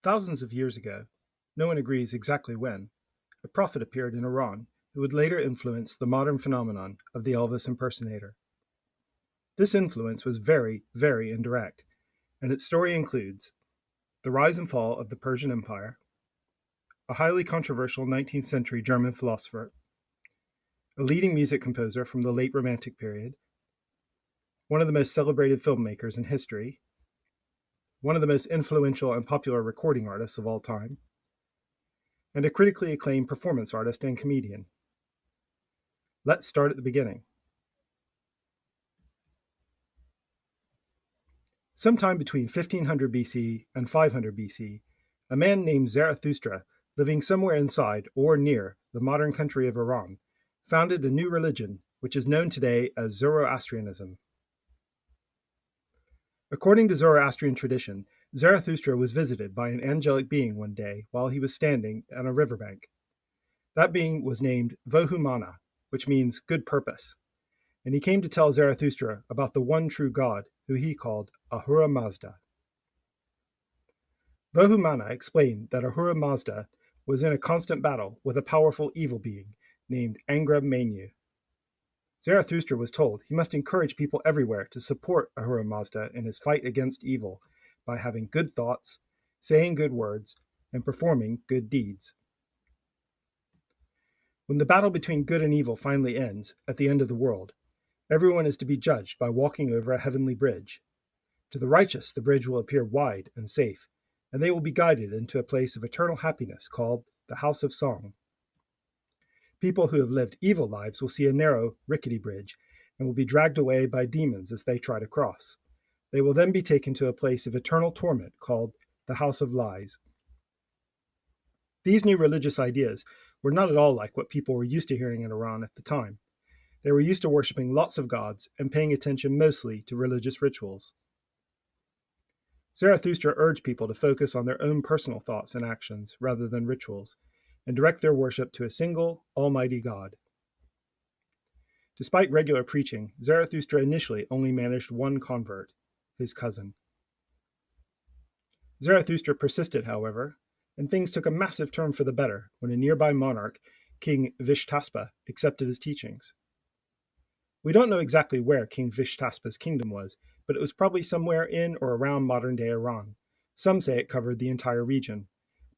Thousands of years ago, no one agrees exactly when, a prophet appeared in Iran who would later influence the modern phenomenon of the Elvis impersonator. This influence was very, very indirect, and its story includes the rise and fall of the Persian Empire, a highly controversial 19th century German philosopher, a leading music composer from the late Romantic period, one of the most celebrated filmmakers in history, one of the most influential and popular recording artists of all time, and a critically acclaimed performance artist and comedian. Let's start at the beginning. Sometime between 1500 BC and 500 BC, a man named Zarathustra, living somewhere inside or near the modern country of Iran, founded a new religion which is known today as Zoroastrianism. According to Zoroastrian tradition, Zarathustra was visited by an angelic being one day while he was standing on a riverbank. That being was named Vohumana, which means good purpose, and he came to tell Zarathustra about the one true God, who he called Ahura Mazda. Vohumana explained that Ahura Mazda was in a constant battle with a powerful evil being named Angra Mainyu. Zarathustra was told he must encourage people everywhere to support Ahura Mazda in his fight against evil by having good thoughts, saying good words, and performing good deeds. When the battle between good and evil finally ends, at the end of the world, everyone is to be judged by walking over a heavenly bridge. To the righteous, the bridge will appear wide and safe, and they will be guided into a place of eternal happiness called the House of Song. People who have lived evil lives will see a narrow, rickety bridge and will be dragged away by demons as they try to cross. They will then be taken to a place of eternal torment called the House of Lies. These new religious ideas were not at all like what people were used to hearing in Iran at the time. They were used to worshiping lots of gods and paying attention mostly to religious rituals. Zarathustra urged people to focus on their own personal thoughts and actions rather than rituals, and direct their worship to a single, almighty God. Despite regular preaching, Zarathustra initially only managed one convert, his cousin. Zarathustra persisted, however, and things took a massive turn for the better when a nearby monarch, King Vishtaspa, accepted his teachings. We don't know exactly where King Vishtaspa's kingdom was, but it was probably somewhere in or around modern-day Iran. Some say it covered the entire region,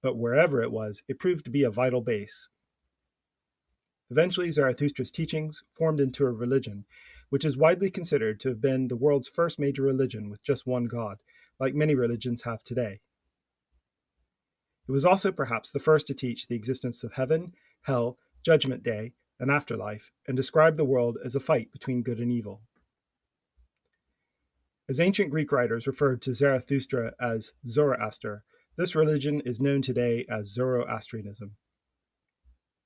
but wherever it was, it proved to be a vital base. Eventually, Zarathustra's teachings formed into a religion, which is widely considered to have been the world's first major religion with just one God, like many religions have today. It was also perhaps the first to teach the existence of heaven, hell, judgment day, and afterlife, and describe the world as a fight between good and evil. As ancient Greek writers referred to Zarathustra as Zoroaster, this religion is known today as Zoroastrianism.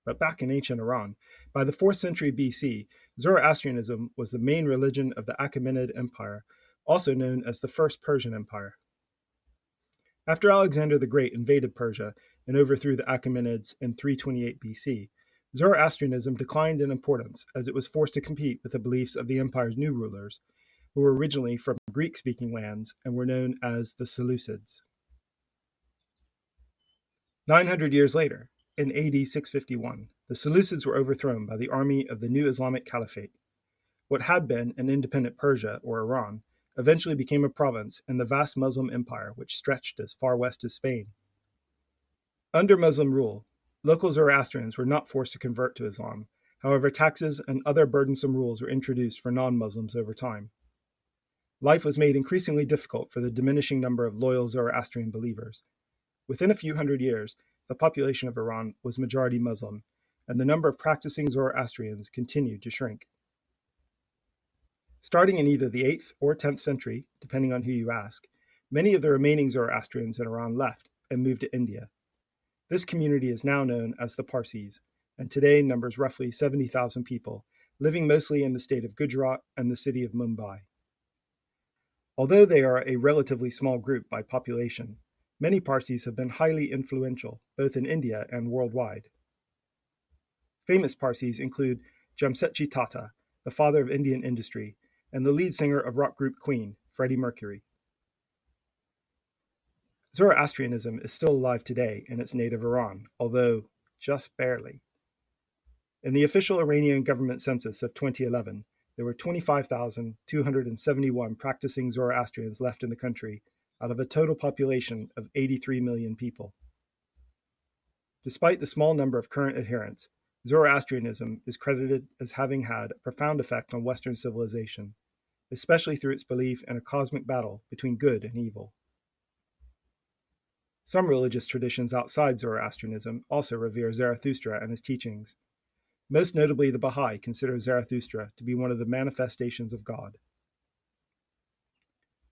But back in ancient Iran, by the 4th century BC, Zoroastrianism was the main religion of the Achaemenid Empire, also known as the First Persian Empire. After Alexander the Great invaded Persia and overthrew the Achaemenids in 328 BC, Zoroastrianism declined in importance as it was forced to compete with the beliefs of the empire's new rulers, who were originally from Greek-speaking lands and were known as the Seleucids. 900 years later, in AD 651, the Seleucids were overthrown by the army of the new Islamic Caliphate. What had been an independent Persia, or Iran, eventually became a province in the vast Muslim empire which stretched as far west as Spain. Under Muslim rule, local Zoroastrians were not forced to convert to Islam. However, taxes and other burdensome rules were introduced for non-Muslims over time. Life was made increasingly difficult for the diminishing number of loyal Zoroastrian believers. Within a few hundred years, the population of Iran was majority Muslim, and the number of practicing Zoroastrians continued to shrink. Starting in either the 8th or 10th century, depending on who you ask, many of the remaining Zoroastrians in Iran left and moved to India. This community is now known as the Parsis, and today numbers roughly 70,000 people, living mostly in the state of Gujarat and the city of Mumbai. Although they are a relatively small group by population, many Parsis have been highly influential, both in India and worldwide. Famous Parsis include Jamsetji Tata, the father of Indian industry, and the lead singer of rock group Queen, Freddie Mercury. Zoroastrianism is still alive today in its native Iran, although just barely. In the official Iranian government census of 2011, there were 25,271 practicing Zoroastrians left in the country out of a total population of 83 million people. Despite the small number of current adherents, Zoroastrianism is credited as having had a profound effect on Western civilization, especially through its belief in a cosmic battle between good and evil. Some religious traditions outside Zoroastrianism also revere Zarathustra and his teachings. Most notably, the Baha'i consider Zarathustra to be one of the manifestations of God.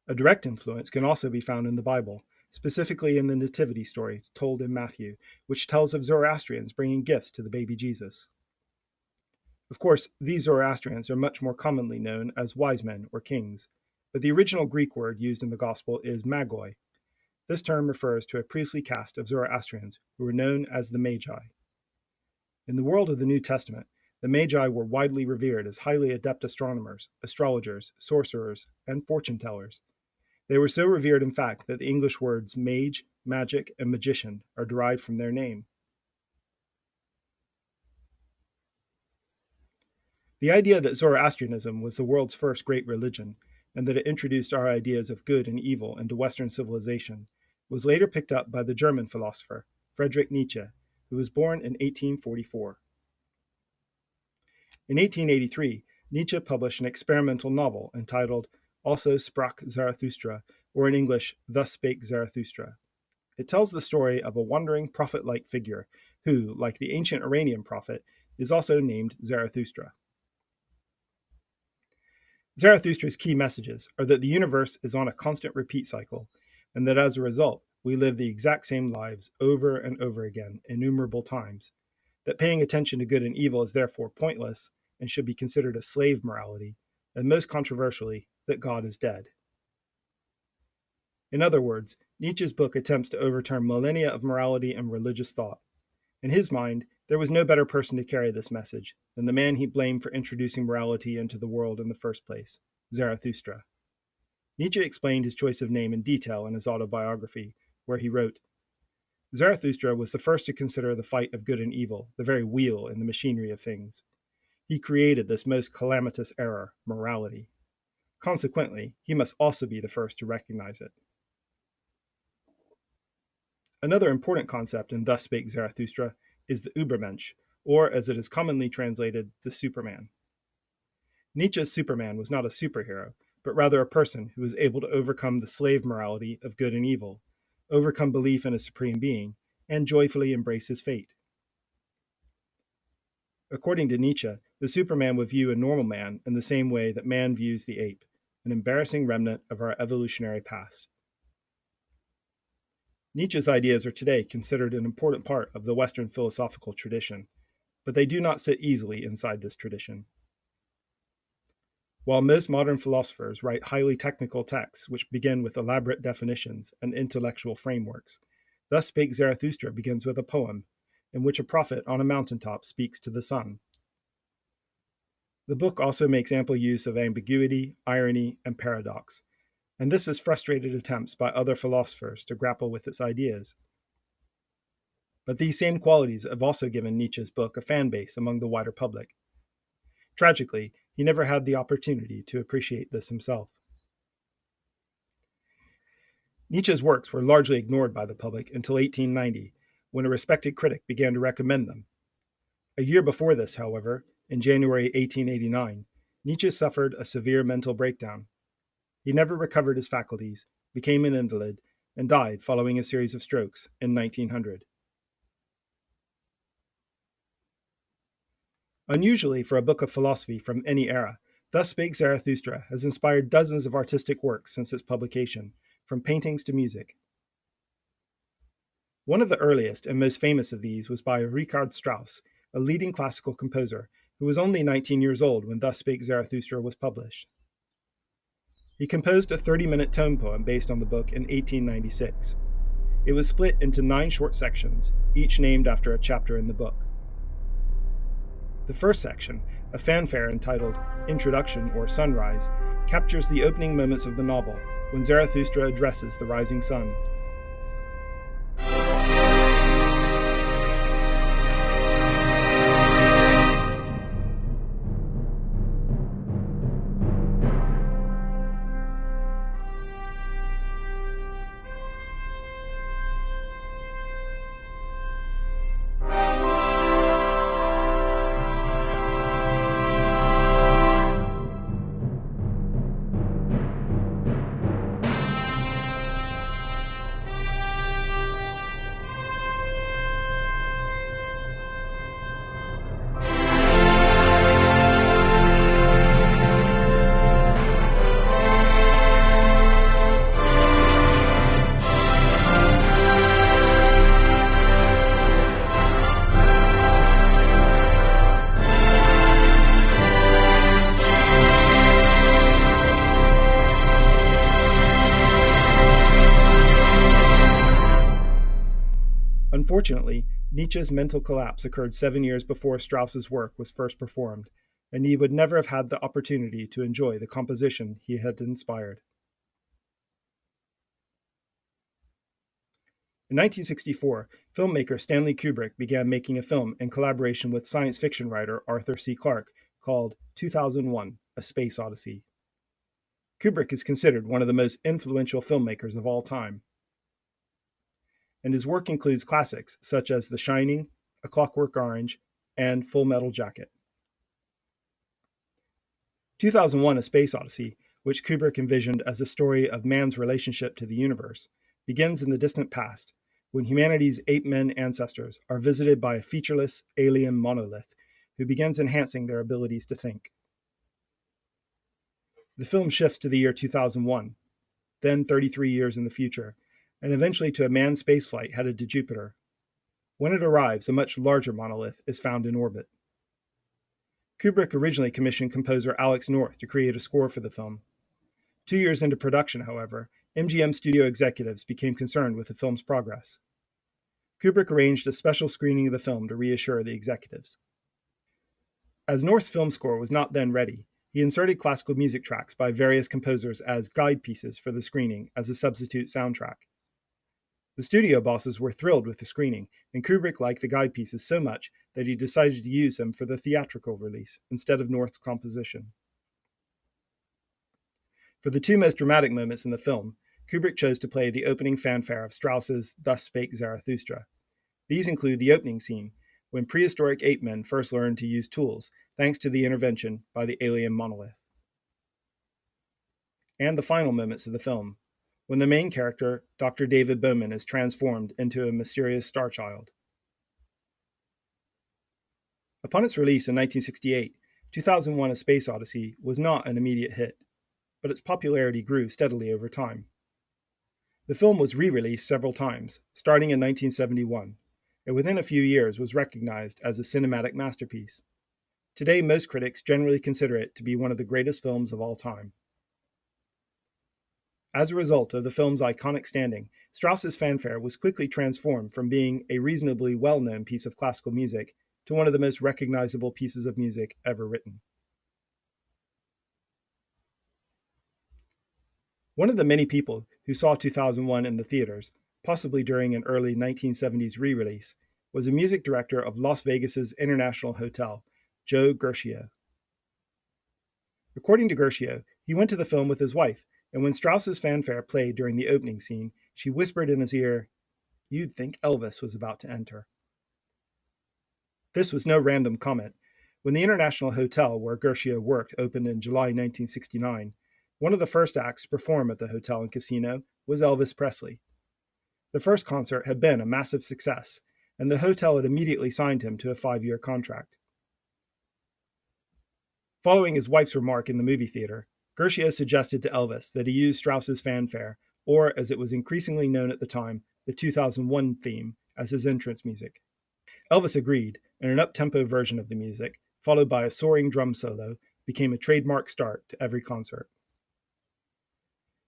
A direct influence can also be found in the Bible, specifically in the Nativity story told in Matthew, which tells of Zoroastrians bringing gifts to the baby Jesus. Of course, these Zoroastrians are much more commonly known as wise men or kings, but the original Greek word used in the Gospel is magoi. This term refers to a priestly caste of Zoroastrians who were known as the Magi. In the world of the New Testament, the Magi were widely revered as highly adept astronomers, astrologers, sorcerers, and fortune-tellers. They were so revered, in fact, that the English words mage, magic, and magician are derived from their name. The idea that Zoroastrianism was the world's first great religion, and that it introduced our ideas of good and evil into Western civilization, was later picked up by the German philosopher Friedrich Nietzsche, who was born in 1844. In 1883, Nietzsche published an experimental novel entitled Also sprach Zarathustra, or in English, Thus Spake Zarathustra. It tells the story of a wandering prophet-like figure who, like the ancient Iranian prophet, is also named Zarathustra. Zarathustra's key messages are that the universe is on a constant repeat cycle, and that as a result, we live the exact same lives over and over again, innumerable times, that paying attention to good and evil is therefore pointless and should be considered a slave morality, and most controversially, that God is dead. In other words, Nietzsche's book attempts to overturn millennia of morality and religious thought. In his mind, there was no better person to carry this message than the man he blamed for introducing morality into the world in the first place, Zarathustra. Nietzsche explained his choice of name in detail in his autobiography, where he wrote, Zarathustra was the first to consider the fight of good and evil, the very wheel in the machinery of things. He created this most calamitous error, morality. Consequently, he must also be the first to recognize it. Another important concept in Thus Spake Zarathustra is the Übermensch, or as it is commonly translated, the Superman. Nietzsche's Superman was not a superhero, but rather a person who was able to overcome the slave morality of good and evil, overcome belief in a supreme being, and joyfully embrace his fate. According to Nietzsche, the Superman would view a normal man in the same way that man views the ape, an embarrassing remnant of our evolutionary past. Nietzsche's ideas are today considered an important part of the Western philosophical tradition, but they do not sit easily inside this tradition. While most modern philosophers write highly technical texts which begin with elaborate definitions and intellectual frameworks, Thus Spake Zarathustra begins with a poem in which a prophet on a mountaintop speaks to the sun. The book also makes ample use of ambiguity, irony, and paradox, and this has frustrated attempts by other philosophers to grapple with its ideas. But these same qualities have also given Nietzsche's book a fan base among the wider public. Tragically, he never had the opportunity to appreciate this himself. Nietzsche's works were largely ignored by the public until 1890, when a respected critic began to recommend them. A year before this, however, in January 1889, Nietzsche suffered a severe mental breakdown. He never recovered his faculties, became an invalid, and died following a series of strokes in 1900. Unusually for a book of philosophy from any era, Thus Spake Zarathustra has inspired dozens of artistic works since its publication, from paintings to music. One of the earliest and most famous of these was by Richard Strauss, a leading classical composer who was only 19 years old when Thus Spake Zarathustra was published. He composed a 30-minute tone poem based on the book in 1896. It was split into 9 short sections, each named after a chapter in the book. The first section, a fanfare entitled Introduction or Sunrise, captures the opening moments of the novel, when Zarathustra addresses the rising sun. Unfortunately, Nietzsche's mental collapse occurred 7 years before Strauss's work was first performed, and he would never have had the opportunity to enjoy the composition he had inspired. In 1964, filmmaker Stanley Kubrick began making a film in collaboration with science fiction writer Arthur C. Clarke called 2001: A Space Odyssey. Kubrick is considered one of the most influential filmmakers of all time, and his work includes classics such as The Shining, A Clockwork Orange, and Full Metal Jacket. 2001: A Space Odyssey, which Kubrick envisioned as a story of man's relationship to the universe, begins in the distant past, when humanity's ape-men ancestors are visited by a featureless alien monolith who begins enhancing their abilities to think. The film shifts to the year 2001, then 33 years in the future, and eventually to a manned spaceflight headed to Jupiter. When it arrives, a much larger monolith is found in orbit. Kubrick originally commissioned composer Alex North to create a score for the film. 2 years into production, however, MGM studio executives became concerned with the film's progress. Kubrick arranged a special screening of the film to reassure the executives. As North's film score was not then ready, he inserted classical music tracks by various composers as guide pieces for the screening as a substitute soundtrack. The studio bosses were thrilled with the screening, and Kubrick liked the guide pieces so much that he decided to use them for the theatrical release instead of North's composition. For the two most dramatic moments in the film, Kubrick chose to play the opening fanfare of Strauss's Thus Spake Zarathustra. These include the opening scene, when prehistoric ape men first learned to use tools thanks to the intervention by the alien monolith. And the final moments of the film, when the main character, Dr. David Bowman, is transformed into a mysterious star child. Upon its release in 1968, 2001: A Space Odyssey was not an immediate hit, but its popularity grew steadily over time. The film was re-released several times, starting in 1971, and within a few years was recognized as a cinematic masterpiece. Today, most critics generally consider it to be one of the greatest films of all time. As a result of the film's iconic standing, Strauss's fanfare was quickly transformed from being a reasonably well-known piece of classical music to one of the most recognizable pieces of music ever written. One of the many people who saw 2001 in the theaters, possibly during an early 1970s re-release, was a music director of Las Vegas's International Hotel, Joe Gershio. According to Gershio, he went to the film with his wife, and when Strauss's fanfare played during the opening scene, she whispered in his ear, "You'd think Elvis was about to enter." This was no random comment. When the International Hotel where Gershio worked opened in July 1969, one of the first acts to perform at the hotel and casino was Elvis Presley. The first concert had been a massive success, and the hotel had immediately signed him to a 5-year contract. Following his wife's remark in the movie theater, Gershio suggested to Elvis that he use Strauss's fanfare, or as it was increasingly known at the time, the 2001 theme, as his entrance music. Elvis agreed, and an up-tempo version of the music, followed by a soaring drum solo, became a trademark start to every concert.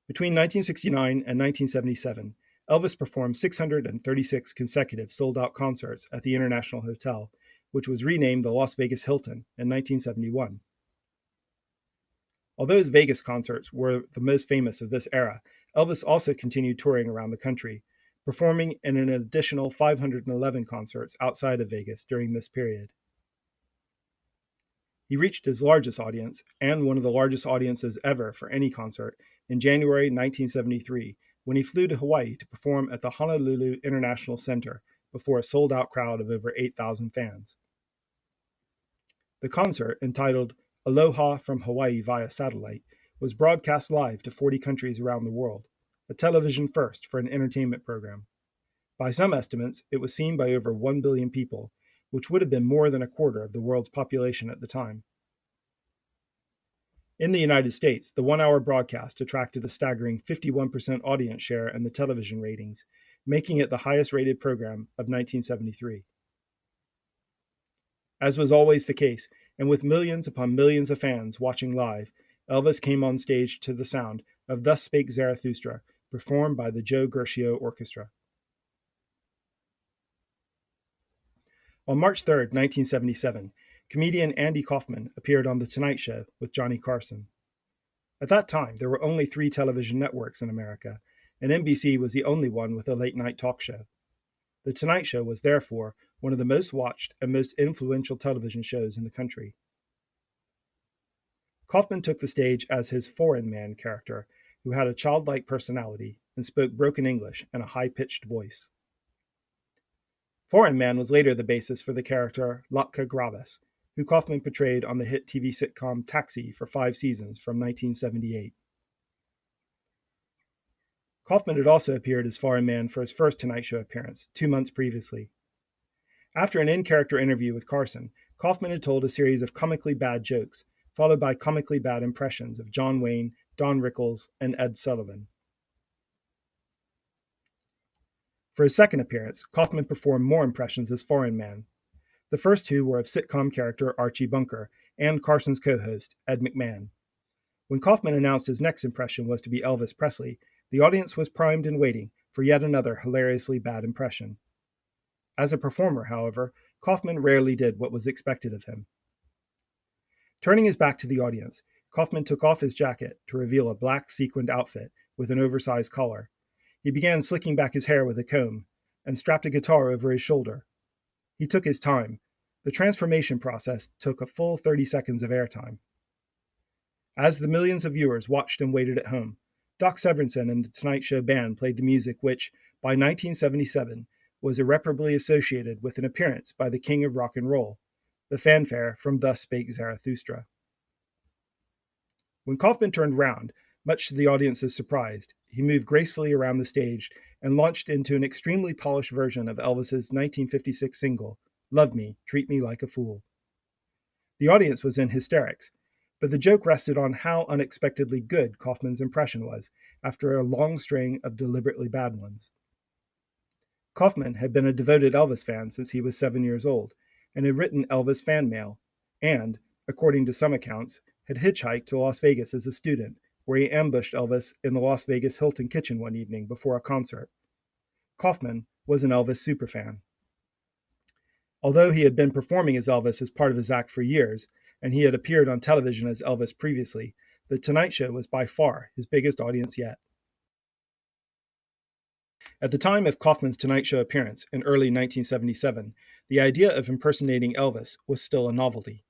Between 1969 and 1977, Elvis performed 636 consecutive sold-out concerts at the International Hotel, which was renamed the Las Vegas Hilton in 1971. Although his Vegas concerts were the most famous of this era, Elvis also continued touring around the country, performing in an additional 511 concerts outside of Vegas during this period. He reached his largest audience, and one of the largest audiences ever for any concert, in January 1973, when he flew to Hawaii to perform at the Honolulu International Center before a sold-out crowd of over 8,000 fans. The concert, entitled Aloha from Hawaii via Satellite, was broadcast live to 40 countries around the world, a television first for an entertainment program. By some estimates, it was seen by over 1 billion people, which would have been more than a quarter of the world's population at the time. In the United States, the one-hour broadcast attracted a staggering 51% audience share in the television ratings, making it the highest-rated program of 1973. As was always the case, and with millions upon millions of fans watching live, Elvis came on stage to the sound of Thus Spake Zarathustra, performed by the Joe Gershio Orchestra. On March 3, 1977, comedian Andy Kaufman appeared on The Tonight Show with Johnny Carson. At that time, there were only 3 television networks in America, and NBC was the only one with a late-night talk show. The Tonight Show was therefore one of the most watched and most influential television shows in the country. Kaufman took the stage as his foreign man character, who had a childlike personality and spoke broken English and a high-pitched voice. Foreign Man was later the basis for the character Latka Gravis, who Kaufman portrayed on the hit TV sitcom Taxi for 5 seasons from 1978. Kaufman had also appeared as Foreign Man for his first Tonight Show appearance, 2 months previously. After an in-character interview with Carson, Kaufman had told a series of comically bad jokes, followed by comically bad impressions of John Wayne, Don Rickles, and Ed Sullivan. For his second appearance, Kaufman performed more impressions as Foreign Man. The first 2 were of sitcom character Archie Bunker and Carson's co-host, Ed McMahon. When Kaufman announced his next impression was to be Elvis Presley, the audience was primed and waiting for yet another hilariously bad impression. As a performer, however, Kaufman rarely did what was expected of him. Turning his back to the audience, Kaufman took off his jacket to reveal a black sequined outfit with an oversized collar. He began slicking back his hair with a comb and strapped a guitar over his shoulder. He took his time. The transformation process took a full 30 seconds of airtime. As the millions of viewers watched and waited at home, Doc Severinsen and the Tonight Show band played the music which, by 1977, was irreparably associated with an appearance by the king of rock and roll, the fanfare from Thus Spake Zarathustra. When Kaufman turned round, much to the audience's surprise, he moved gracefully around the stage and launched into an extremely polished version of Elvis's 1956 single, Love Me, Treat Me Like a Fool. The audience was in hysterics, but the joke rested on how unexpectedly good Kaufman's impression was after a long string of deliberately bad ones. Kaufman had been a devoted Elvis fan since he was 7 years old, and had written Elvis fan mail, and, according to some accounts, had hitchhiked to Las Vegas as a student, where he ambushed Elvis in the Las Vegas Hilton kitchen one evening before a concert. Kaufman was an Elvis superfan. Although he had been performing as Elvis as part of his act for years, and he had appeared on television as Elvis previously, The Tonight Show was by far his biggest audience yet. At the time of Kaufman's Tonight Show appearance in early 1977, the idea of impersonating Elvis was still a novelty.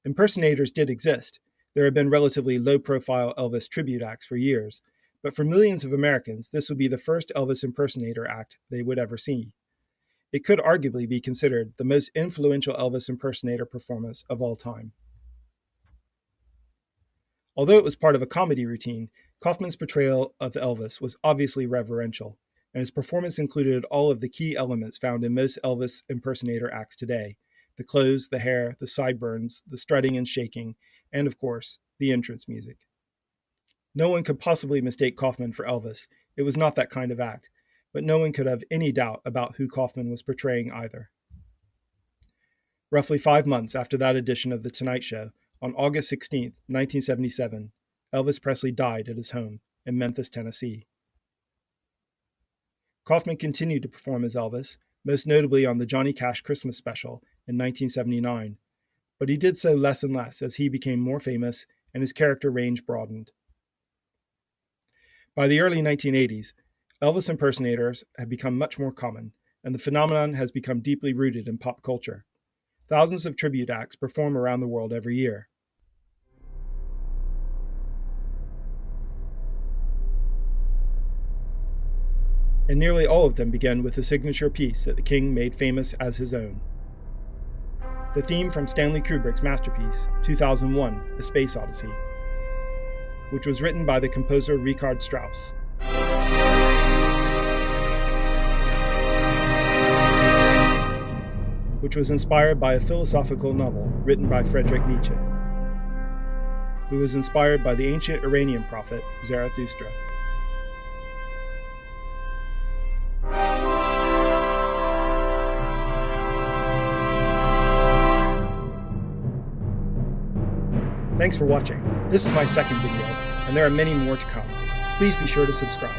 Impersonators did exist. There had been relatively low-profile Elvis tribute acts for years, but for millions of Americans, this would be the first Elvis impersonator act they would ever see. It could arguably be considered the most influential Elvis impersonator performance of all time. Although it was part of a comedy routine, Kaufman's portrayal of Elvis was obviously reverential, and his performance included all of the key elements found in most Elvis impersonator acts today: the clothes, the hair, the sideburns, the strutting and shaking, and of course, the entrance music. No one could possibly mistake Kaufman for Elvis. It was not that kind of act, but no one could have any doubt about who Kaufman was portraying either. Roughly 5 months after that edition of The Tonight Show, on August 16, 1977, Elvis Presley died at his home in Memphis, Tennessee. Kaufman continued to perform as Elvis, most notably on the Johnny Cash Christmas special in 1979, but he did so less and less as he became more famous and his character range broadened. By the early 1980s, Elvis impersonators had become much more common, and the phenomenon has become deeply rooted in pop culture. Thousands of tribute acts perform around the world every year. And nearly all of them begin with a signature piece that the king made famous as his own. The theme from Stanley Kubrick's masterpiece, 2001: A Space Odyssey, which was written by the composer Richard Strauss. Which was inspired by a philosophical novel written by Friedrich Nietzsche, who was inspired by the ancient Iranian prophet Zarathustra. Thanks for watching. This is my second video, and there are many more to come. Please be sure to subscribe.